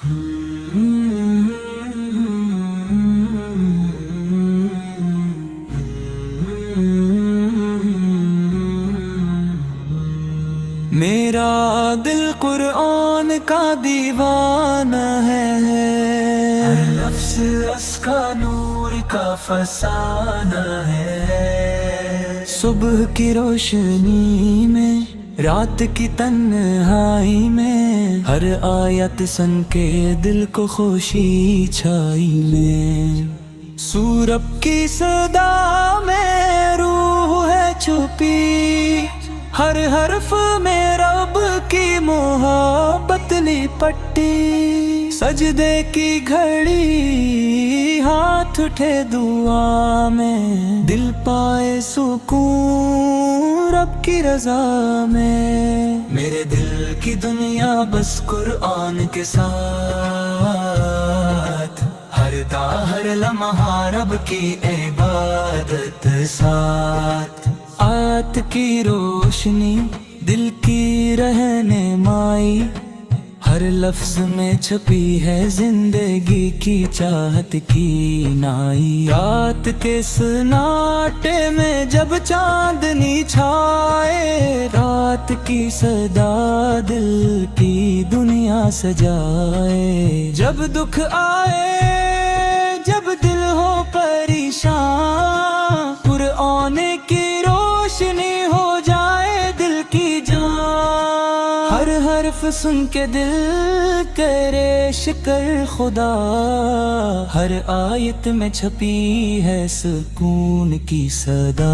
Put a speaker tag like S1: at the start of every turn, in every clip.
S1: میرا دل قرآن کا دیوانہ ہے، ہر لفظ اس کا نور کا فسانہ ہے۔ صبح کی روشنی میں، رات کی تنہائی میں، ہر آیت سن کے دل کو خوشی چھائی میں۔ سورب کی صدا میں روح ہے چھپی، ہر حرف میں رب کی محبت لپٹی۔ سجدے کی گھڑی ہاتھ اٹھے دعا میں، دل پائے سکون رب کی رضا میں۔ میرے دل کی دنیا بس قرآن کے ساتھ، ہر ہر لمحہ رب کی عبادت ساتھ۔ آیت کی روشنی دل کی رہنمائی، ہر لفظ میں چھپی ہے زندگی کی چاہت کی نائی۔ رات کے سناٹے میں جب چاندنی چھائے، رات کی صدا دل کی دنیا سجائے۔ جب دکھ آئے، جب دل ہو پریشان، قرآن کی روشنی ہو جائے دل کی جان۔ ہر حرف سن کے دل کرے شکر خدا، ہر آیت میں چھپی ہے سکون کی صدا۔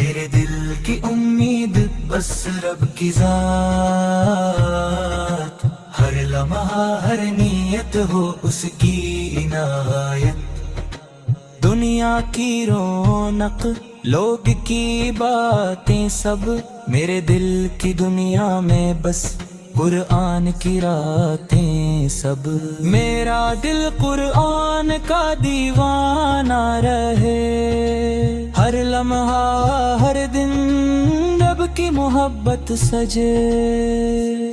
S1: میرے دل کی امید بس رب کی ذات، ہر لمحہ ہر نیت ہو اس کی عنایت۔ دنیا کی رونق، لوگ کی باتیں سب، میرے دل کی دنیا میں بس قرآن کی راتیں سب۔ میرا دل قرآن کا دیوانہ رہے، ہر لمحہ ہر دن رب کی محبت سجے۔